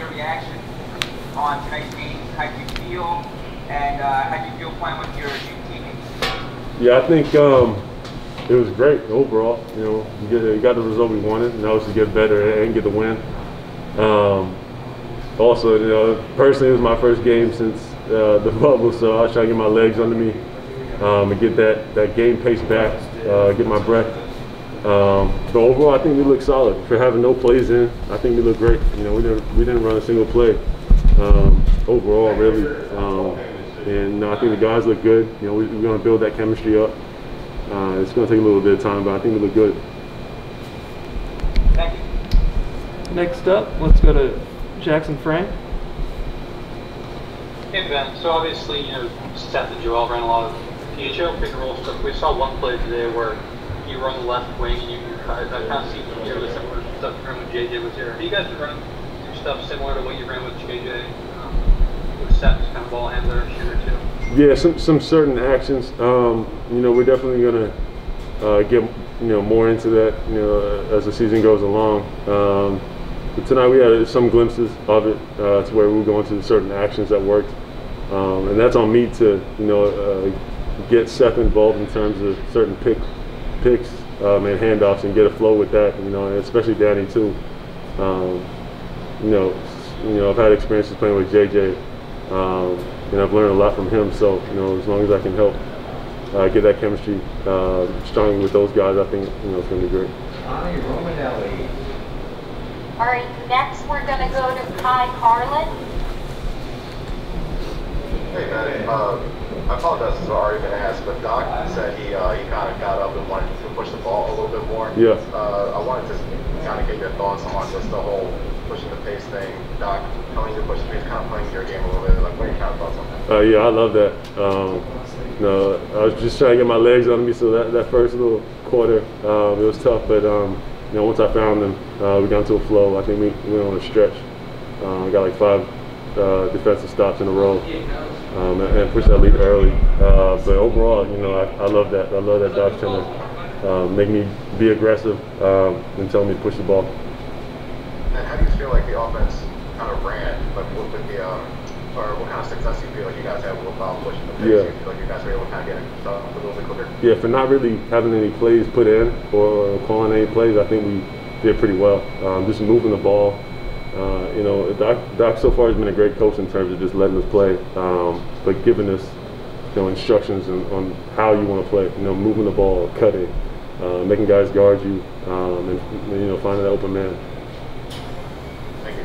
your reaction on tonight's game? How do you feel? And how do you feel playing with your teammates? Yeah, I think it was great overall. You know, you got the result we wanted, and that was to get better and get the win. Also, you know, personally, it was my first game since the bubble, so I was trying to get my legs under me and get that game pace back, get my breath. But overall, I think we look solid. For having no plays in, I think we look great. You know, we didn't run a single play overall, really. And I think the guys look good. You know, we're going to build that chemistry up. It's going to take a little bit of time, but I think we look good. Thank you. Next up, let's go to Jackson Frank. Hey Ben, so obviously, you know, Seth and Joel ran a lot of PHO pick and roll stuff. We saw one play today where you run the left wing and you kind of see the similar stuff you ran when JJ was here. Have you guys been running stuff similar to what you ran with JJ? With Seth as kind of ball handler, shooter too? Yeah, some certain actions. You know, we're definitely going to get more into that, as the season goes along. But tonight we had some glimpses of it to where we were going to certain actions that worked, and that's on me to get Seth involved in terms of certain picks and handoffs and get a flow with that. And especially Danny too. I've had experiences playing with JJ, and I've learned a lot from him. So as long as I can help get that chemistry strong with those guys, I think it's going to be great. All right, next we're going to go to Kai Carlin. Hey, Maddie. I apologize if it's already been asked, but Doc said he kind of got up and wanted to push the ball a little bit more. Yeah. I wanted to kind of get your thoughts on just the whole pushing the pace thing. Doc, telling you to push the pace, kind of playing your game a little bit. Like, what are your kind of thoughts on that? Yeah, I love that. I was just trying to get my legs under me, so that first little quarter, it was tough, but once I found them, we got into a flow. I think we went on a stretch. We got like 5 defensive stops in a row and pushed that lead early. But overall, I love that. I love that Doc's trying to make me be aggressive and telling me to push the ball. And how do you feel like the offense kind of ran? Like with the or what kind of success do you feel like you guys had with pushing the pace? Yeah. Do you feel like you guys were able to kind of get stuff a little bit quicker? Yeah, for not really having any plays put in or calling any plays, I think we did pretty well. Just moving the ball. Doc so far has been a great coach in terms of just letting us play, but giving us instructions on how you want to play. Moving the ball, cutting, making guys guard you, and finding that open man. Thank you.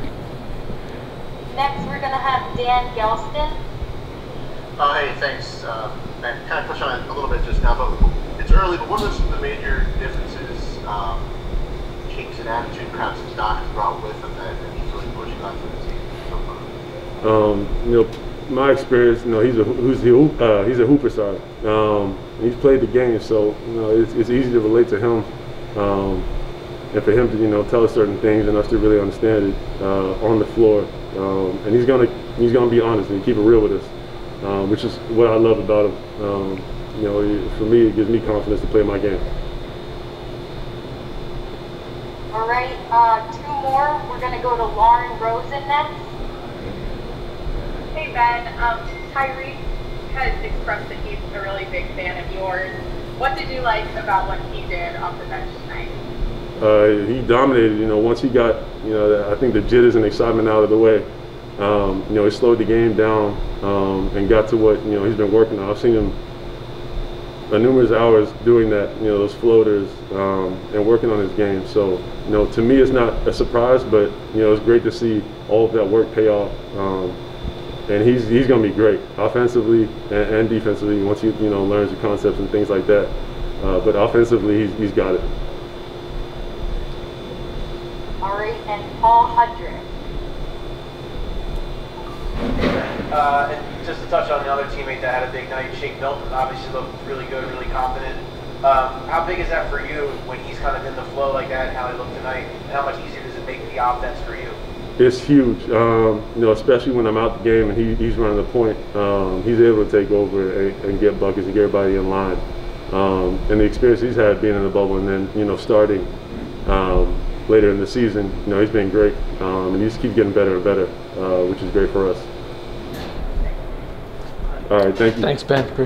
Next, we're going to have Dan Gelston. Hey, thanks. I kind of touched on it a little bit just now, but it's early. But what are some of the major differences, changes in attitude, perhaps that Doc has brought with him that he's really pushing on to the team so far? My experience, he's a hooper side. He's played the game, so it's easy to relate to him, and for him to tell us certain things and us to really understand it on the floor. And he's gonna be honest and keep it real with us, which is what I love about him. For me, it gives me confidence to play my game. All right, 2 more. We're going to go to Lauren Rosen next. Hey Ben, Tyrese has expressed that he's a really big fan of yours. What did you like about what he did off the bench tonight? He dominated. Once he got, I think the jitters and excitement out of the way. He slowed the game down and got to what he's been working on. I've seen him numerous hours doing that, those floaters and working on his game. So, to me, it's not a surprise, but it's great to see all of that work pay off. And he's going to be great offensively and defensively once he learns the concepts and things like that. But offensively, he's got it. All right, and Paul Hudrick. And just to touch on the other teammate that had a big night, Shake Milton, obviously looked really good, really confident. How big is that for you when he's kind of in the flow like that, and how he looked tonight, and how much easier does it make the offense for you? It's huge, especially when I'm out the game and he's running the point. He's able to take over and get buckets and get everybody in line. And the experience he's had being in the bubble and then starting, later in the season. You know, he's been great, and he just keeps getting better and better, which is great for us. All right, thank you. Thanks, Ben.